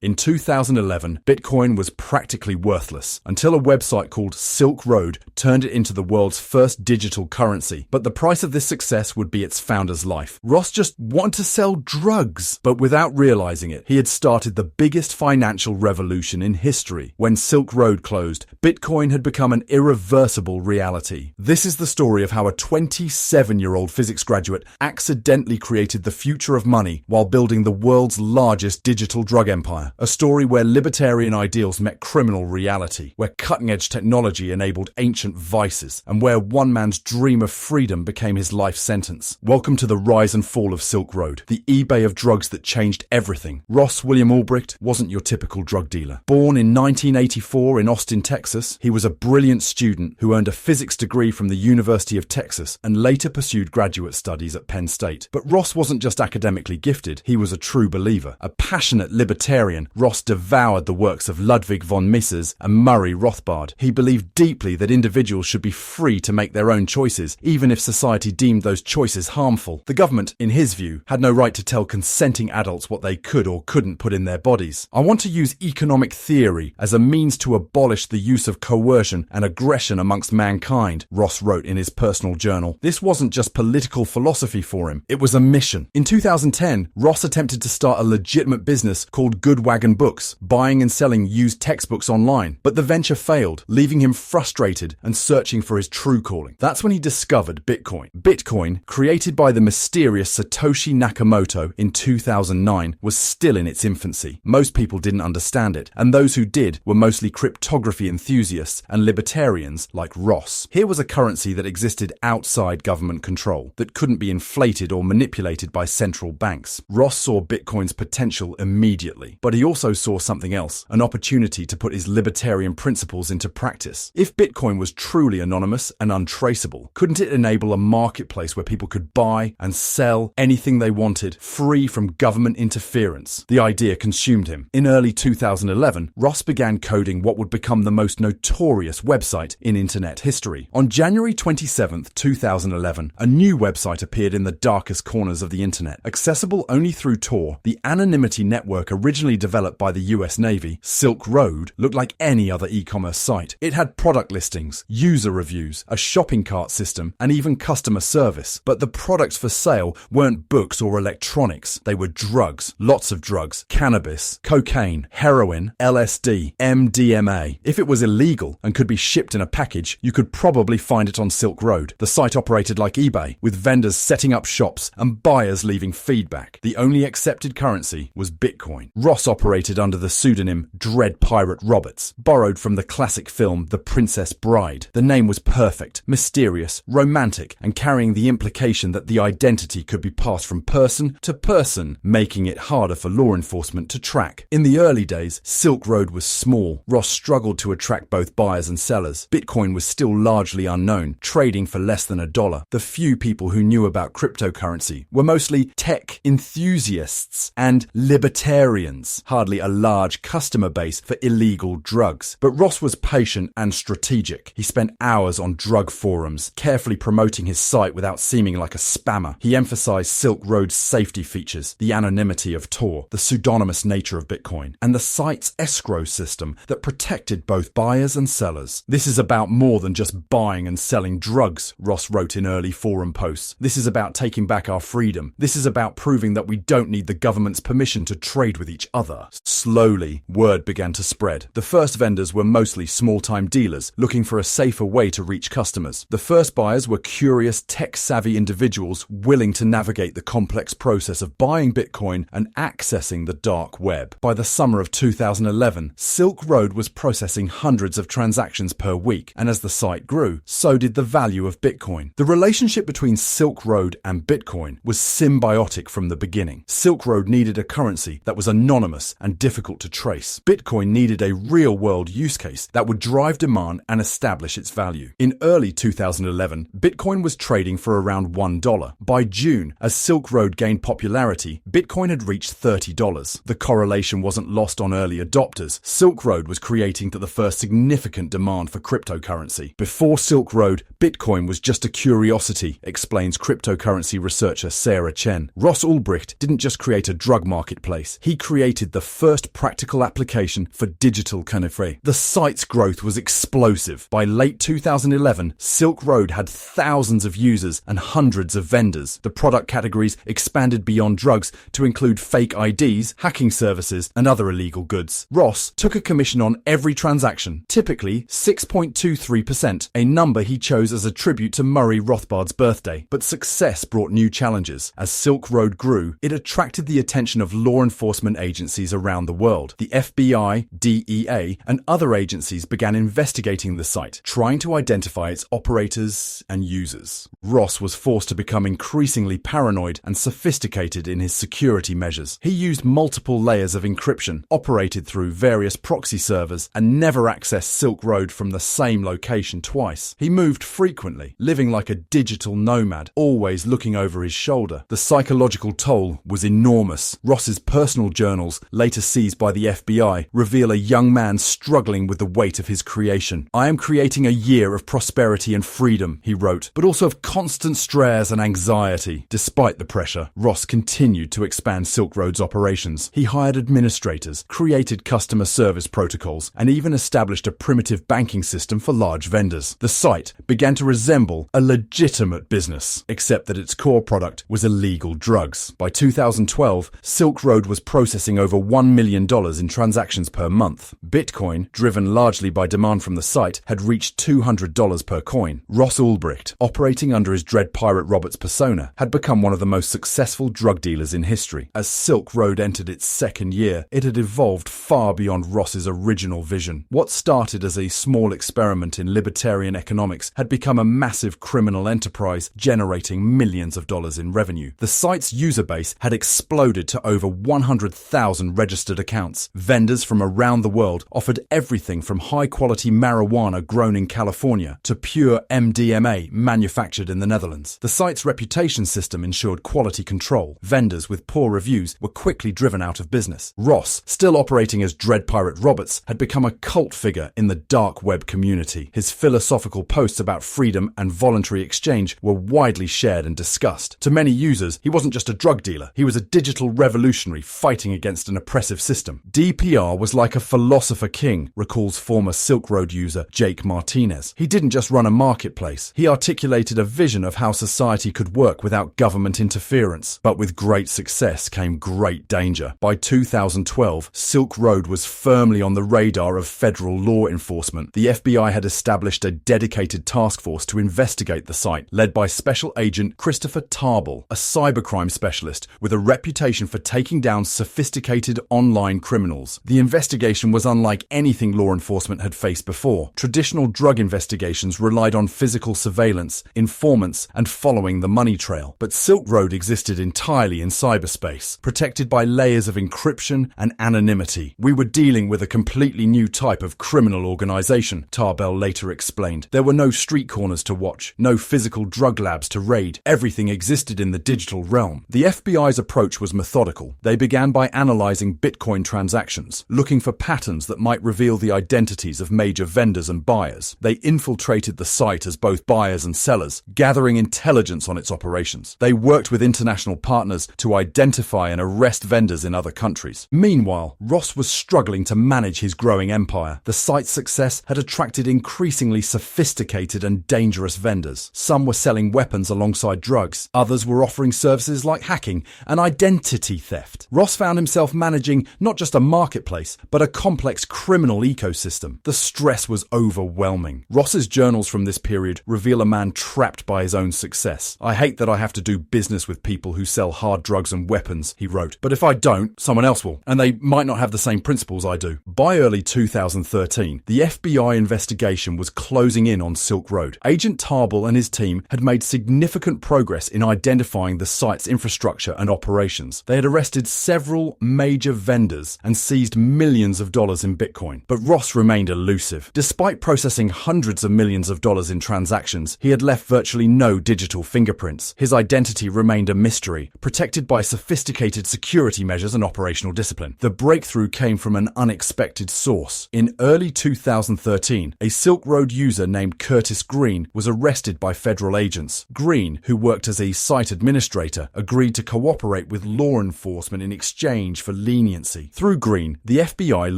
In 2011, Bitcoin was practically worthless until a website called Silk Road turned it into the world's first digital currency. But the price of this success would be its founder's life. Ross just wanted to sell drugs, but without realizing it, he had started the biggest financial revolution in history. When Silk Road closed, Bitcoin had become an irreversible reality. This is the story of how a 27-year-old physics graduate accidentally created the future of money while building the world's largest digital drug empire. A story where libertarian ideals met criminal reality, where cutting-edge technology enabled ancient vices, and where one man's dream of freedom became his life sentence. Welcome to the rise and fall of Silk Road, the eBay of drugs that changed everything. Ross William Ulbricht wasn't your typical drug dealer. Born in 1984 in Austin, Texas, he was a brilliant student who earned a physics degree from the University of Texas and later pursued graduate studies at Penn State. But Ross wasn't just academically gifted, he was a true believer. A passionate libertarian, Ross devoured the works of Ludwig von Mises and Murray Rothbard. He believed deeply that individuals should be free to make their own choices, even if society deemed those choices harmful. The government, in his view, had no right to tell consenting adults what they could or couldn't put in their bodies. I want to use economic theory as a means to abolish the use of coercion and aggression amongst mankind, Ross wrote in his personal journal. This wasn't just political philosophy for him, it was a mission. In 2010, Ross attempted to start a legitimate business called Good Wagon Books, buying and selling used textbooks online. But the venture failed, leaving him frustrated and searching for his true calling. That's when he discovered Bitcoin. Bitcoin, created by the mysterious Satoshi Nakamoto in 2009, was still in its infancy. Most people didn't understand it, and those who did were mostly cryptography enthusiasts and libertarians like Ross. Here was a currency that existed outside government control, that couldn't be inflated or manipulated by central banks. Ross saw Bitcoin's potential immediately, but he also saw something else, an opportunity to put his libertarian principles into practice. If Bitcoin was truly anonymous and untraceable, couldn't it enable a marketplace where people could buy and sell anything they wanted, free from government interference? The idea consumed him. In early 2011, Ross began coding what would become the most notorious website in internet history. On January 27, 2011, a new website appeared in the darkest corners of the internet. Accessible only through Tor, the anonymity network originally developed by the US Navy, Silk Road, looked like any other e-commerce site. It had product listings, user reviews, a shopping cart system, and even customer service. But the products for sale weren't books or electronics. They were drugs, lots of drugs, cannabis, cocaine, heroin, LSD, MDMA. If it was illegal and could be shipped in a package, you could probably find it on Silk Road. The site operated like eBay, with vendors setting up shops and buyers leaving feedback. The only accepted currency was Bitcoin. Ross operated under the pseudonym Dread Pirate Roberts, borrowed from the classic film The Princess Bride. The name was perfect, mysterious, romantic, and carrying the implication that the identity could be passed from person to person, making it harder for law enforcement to track. In the early days, Silk Road was small. Ross struggled to attract both buyers and sellers. Bitcoin was still largely unknown, trading for less than $1. The few people who knew about cryptocurrency were mostly tech enthusiasts and libertarians, hardly a large customer base for illegal drugs. But Ross was patient and strategic. He spent hours on drug forums, carefully promoting his site without seeming like a spammer. He emphasized Silk Road's safety features, the anonymity of Tor, the pseudonymous nature of Bitcoin, and the site's escrow system that protected both buyers and sellers. This is about more than just buying and selling drugs, Ross wrote in early forum posts. This is about taking back our freedom. This is about proving that we don't need the government's permission to trade with each other. Slowly, word began to spread. The first vendors were mostly small-time dealers looking for a safer way to reach customers. The first buyers were curious, tech-savvy individuals willing to navigate the complex process of buying Bitcoin and accessing the dark web. By the summer of 2011, Silk Road was processing hundreds of transactions per week, and as the site grew, so did the value of Bitcoin. The relationship between Silk Road and Bitcoin was symbiotic from the beginning. Silk Road needed a currency that was anonymous and difficult to trace. Bitcoin needed a real-world use case that would drive demand and establish its value. In early 2011, Bitcoin was trading for around $1. By June, as Silk Road gained popularity, Bitcoin had reached $30. The correlation wasn't lost on early adopters. Silk Road was creating the first significant demand for cryptocurrency. Before Silk Road, Bitcoin was just a curiosity, explains cryptocurrency researcher Sarah Chen. Ross Ulbricht didn't just create a drug marketplace. He created created the first practical application for digital canife. The site's growth was explosive. By late 2011, Silk Road had thousands of users and hundreds of vendors. The product categories expanded beyond drugs to include fake IDs, hacking services, and other illegal goods. Ross took a commission on every transaction, typically 6.23%, a number he chose as a tribute to Murray Rothbard's birthday. But success brought new challenges. As Silk Road grew, it attracted the attention of law enforcement agencies around the world. The FBI, DEA, and other agencies began investigating the site, trying to identify its operators and users. Ross was forced to become increasingly paranoid and sophisticated in his security measures. He used multiple layers of encryption, operated through various proxy servers, and never accessed Silk Road from the same location twice. He moved frequently, living like a digital nomad, always looking over his shoulder. The psychological toll was enormous. Ross's personal journals, later seized by the FBI, reveal a young man struggling with the weight of his creation. "I am creating a year of prosperity and freedom," he wrote, "but also of constant stress and anxiety." Despite the pressure, Ross continued to expand Silk Road's operations. He hired administrators, created customer service protocols, and even established a primitive banking system for large vendors. The site began to resemble a legitimate business, except that its core product was illegal drugs. By 2012, Silk Road was processing over $1 million in transactions per month. Bitcoin, driven largely by demand from the site, had reached $200 per coin. Ross Ulbricht, operating under his Dread Pirate Roberts persona, had become one of the most successful drug dealers in history. As Silk Road entered its second year, it had evolved far beyond Ross's original vision. What started as a small experiment in libertarian economics had become a massive criminal enterprise generating millions of dollars in revenue. The site's user base had exploded to over 100,000 registered accounts. Vendors from around the world offered everything from high-quality marijuana grown in California to pure MDMA manufactured in the Netherlands. The site's reputation system ensured quality control. Vendors with poor reviews were quickly driven out of business. Ross, still operating as Dread Pirate Roberts, had become a cult figure in the dark web community. His philosophical posts about freedom and voluntary exchange were widely shared and discussed. To many users, he wasn't just a drug dealer, he was a digital revolutionary fighting against an oppressive system. DPR was like a philosopher king, recalls former Silk Road user Jake Martinez. He didn't just run a marketplace, he articulated a vision of how society could work without government interference. But with great success came great danger. By 2012, Silk Road was firmly on the radar of federal law enforcement. The FBI had established a dedicated task force to investigate the site, led by Special Agent Christopher Tarbell, a cybercrime specialist with a reputation for taking down sophisticated online criminals. The investigation was unlike anything law enforcement had faced before. Traditional drug investigations relied on physical surveillance, informants, and following the money trail. But Silk Road existed entirely in cyberspace, protected by layers of encryption and anonymity. "We were dealing with a completely new type of criminal organization," Tarbell later explained. "There were no street corners to watch, no physical drug labs to raid. Everything existed in the digital realm." The FBI's approach was methodical. They began by analyzing Bitcoin transactions, looking for patterns that might reveal the identities of major vendors and buyers. They infiltrated the site as both buyers and sellers, gathering intelligence on its operations. They worked with international partners to identify and arrest vendors in other countries. Meanwhile, Ross was struggling to manage his growing empire. The site's success had attracted increasingly sophisticated and dangerous vendors. Some were selling weapons alongside drugs. Others were offering services like hacking and identity theft. Ross found himself managing not just a marketplace, but a complex criminal ecosystem. The stress was overwhelming. Ross's journals from this period reveal a man trapped by his own success. "I hate that I have to do business with people who sell hard drugs and weapons," he wrote. "But if I don't, someone else will, and they might not have the same principles I do." By early 2013, the FBI investigation was closing in on Silk Road. Agent Tarbell and his team had made significant progress in identifying the site's infrastructure and operations. They had arrested several major vendors and seized millions of dollars in Bitcoin. But Ross remained elusive. Despite processing hundreds of millions of dollars in transactions, he had left virtually no digital fingerprints. His identity remained a mystery, protected by sophisticated security measures and operational discipline. The breakthrough came from an unexpected source. In early 2013, a Silk Road user named Curtis Green was arrested by federal agents. Green, who worked as a site administrator, agreed to cooperate with law enforcement in exchange for leniency. Through Green, the FBI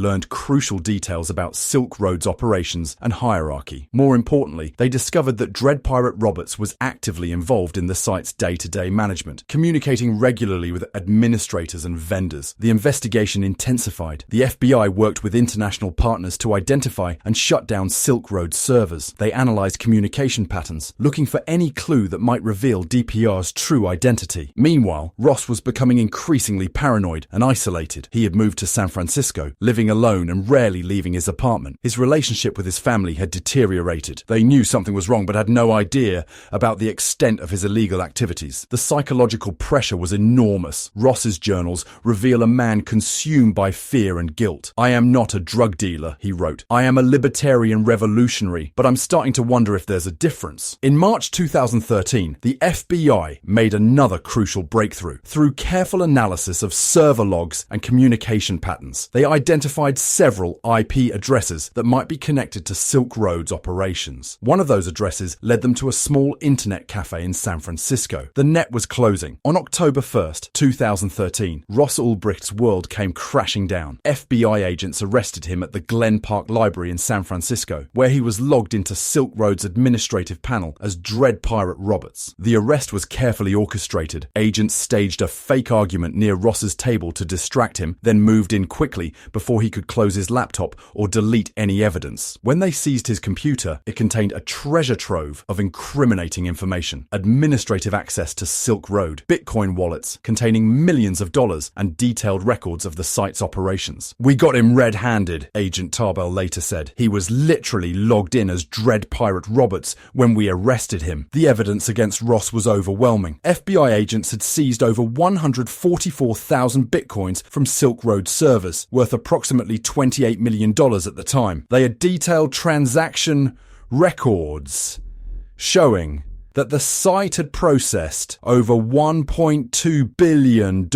learned crucial details about Silk Road's operations and hierarchy. More importantly, they discovered that Dread Pirate Roberts was actively involved in the site's day-to-day management, communicating regularly with administrators and vendors. The investigation intensified. The FBI worked with international partners to identify and shut down Silk Road servers. They analyzed communication patterns, looking for any clue that might reveal DPR's true identity. Meanwhile, Ross was becoming increasingly paranoid and isolated. He had moved to San Francisco, living alone and rarely leaving his apartment. His relationship with his family had deteriorated. They knew something was wrong but had no idea about the extent of his illegal activities. The psychological pressure was enormous. Ross's journals reveal a man consumed by fear and guilt. "I am not a drug dealer," he wrote. "I am a libertarian revolutionary, but I'm starting to wonder if there's a difference." In March 2013, the FBI made another crucial breakthrough. Through careful analysis of server logs and communication patterns, they identified several IP addresses that might be connected to Silk Road's operations. One of those addresses led them to a small internet cafe in San Francisco. The net was closing. On October 1st, 2013, Ross Ulbricht's world came crashing down. FBI agents arrested him at the Glen Park Library in San Francisco, where he was logged into Silk Road's administrative panel as Dread Pirate Roberts. The arrest was carefully orchestrated. Agents staged a fake argument near Ross's table to distract him, then moved in quickly before he could close his laptop or delete any evidence. When they seized his computer, it contained a treasure trove of incriminating information: administrative access to Silk Road, Bitcoin wallets containing millions of dollars, and detailed records of the site's operations. "We got him red-handed," Agent Tarbell later said. "He was literally logged in as Dread Pirate Roberts when we arrested him." The evidence against Ross was overwhelming. FBI agents had seized over 144,000 bitcoins from Silk Road servers, worth approximately $28 million at the time. They had detailed transaction records showing that the site had processed over $1.2 billion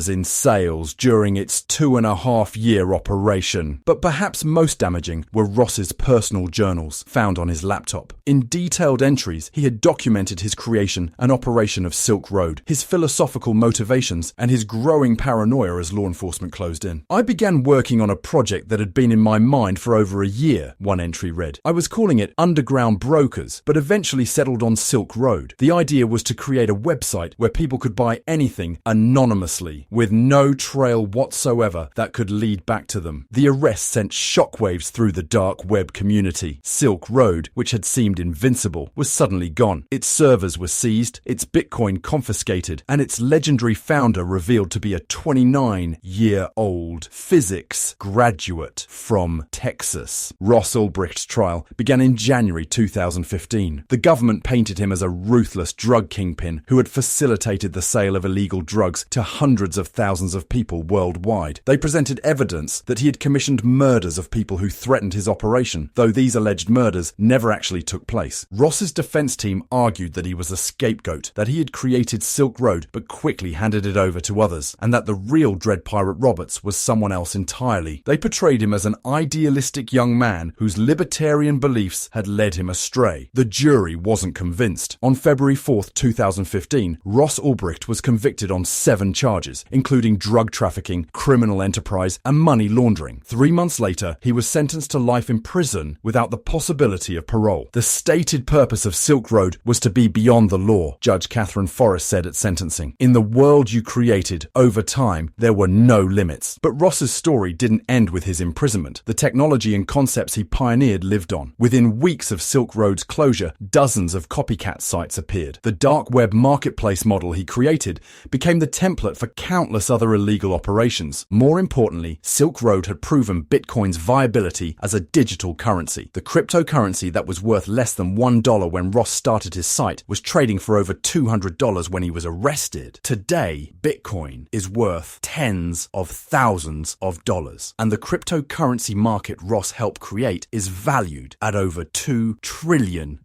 in sales during its 2.5-year operation. But perhaps most damaging were Ross's personal journals found on his laptop. In detailed entries, he had documented his creation and operation of Silk Road, his philosophical motivations, and his growing paranoia as law enforcement closed in. "I began working on a project that had been in my mind for over a year," one entry read. "I was calling it Underground Brokers, but eventually settled on Silk Road. The idea was to create a website where people could buy anything anonymously, with no trail whatsoever that could lead back to them." The arrest sent shockwaves through the dark web community. Silk Road, which had seemed invincible, was suddenly gone. Its servers were seized, its Bitcoin confiscated, and its legendary founder revealed to be a 29-year-old physics graduate from Texas. Ross Ulbricht's trial began in January 2015. The government painted him as a ruthless drug kingpin who had facilitated the sale of illegal drugs to hundreds of thousands of people worldwide. They presented evidence that he had commissioned murders of people who threatened his operation, though these alleged murders never actually took place. Ross's defense team argued that he was a scapegoat, that he had created Silk Road but quickly handed it over to others, and that the real Dread Pirate Roberts was someone else entirely. They portrayed him as an idealistic young man whose libertarian beliefs had led him astray. The jury wasn't convinced. On February 4th, 2015, Ross Ulbricht was convicted on 7 charges, including drug trafficking, criminal enterprise, and money laundering. 3 months later, he was sentenced to life in prison without the possibility of parole. "The stated purpose of Silk Road was to be beyond the law," Judge Catherine Forrest said at sentencing. "In the world you created, over time, there were no limits." But Ross's story didn't end with his imprisonment. The technology and concepts he pioneered lived on. Within weeks of Silk Road's closure, dozens of copycat sites appeared. The dark web marketplace model he created became the template for countless other illegal operations. More importantly, Silk Road had proven Bitcoin's viability as a digital currency. The cryptocurrency that was worth less than $1 when Ross started his site was trading for over $200 when he was arrested. Today, Bitcoin is worth tens of thousands of dollars, and the cryptocurrency market Ross helped create is valued at over $2 trillion.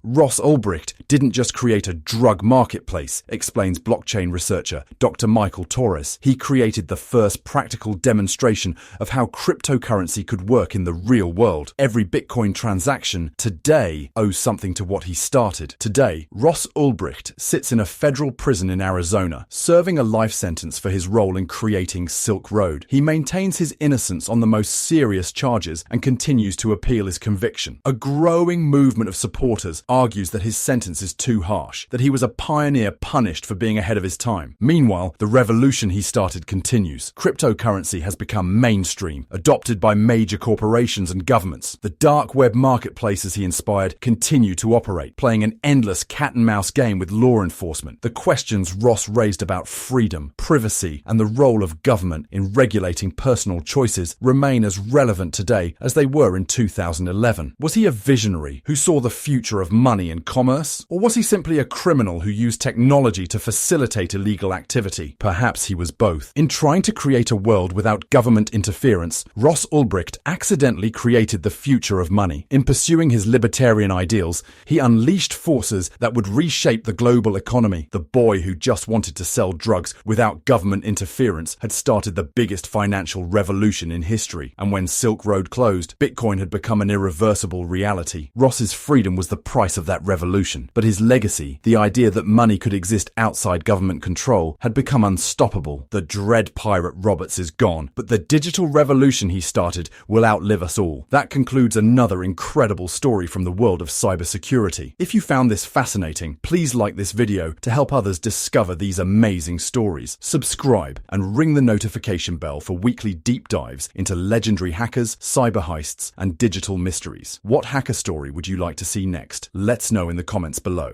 Ross Ulbricht Ulbricht didn't just create a drug marketplace, explains blockchain researcher Dr. Michael Torres. He created the first practical demonstration of how cryptocurrency could work in the real world. Every Bitcoin transaction today owes something to what he started. Today, Ross Ulbricht sits in a federal prison in Arizona, serving a life sentence for his role in creating Silk Road. He maintains his innocence on the most serious charges and continues to appeal his conviction. A growing movement of supporters argues that his sentence is too harsh, that he was a pioneer punished for being ahead of his time. Meanwhile, the revolution he started continues. Cryptocurrency has become mainstream, adopted by major corporations and governments. The dark web marketplaces he inspired continue to operate, playing an endless cat-and-mouse game with law enforcement. The questions Ross raised about freedom, privacy, and the role of government in regulating personal choices remain as relevant today as they were in 2011. Was he a visionary who saw the future of money and commerce? Or was he simply a criminal who used technology to facilitate illegal activity? Perhaps he was both. In trying to create a world without government interference, Ross Ulbricht accidentally created the future of money. In pursuing his libertarian ideals, he unleashed forces that would reshape the global economy. The boy who just wanted to sell drugs without government interference had started the biggest financial revolution in history. And when Silk Road closed, Bitcoin had become an irreversible reality. Ross's freedom was the price of that revolution. But his legacy, the idea that money could exist outside government control, had become unstoppable. The dread pirate Roberts is gone, but the digital revolution he started will outlive us all. That concludes another incredible story from the world of cybersecurity. If you found this fascinating, please like this video to help others discover these amazing stories. Subscribe and ring the notification bell for weekly deep dives into legendary hackers, cyber heists, and digital mysteries. What hacker story would you like to see next? Let's know in the comments below.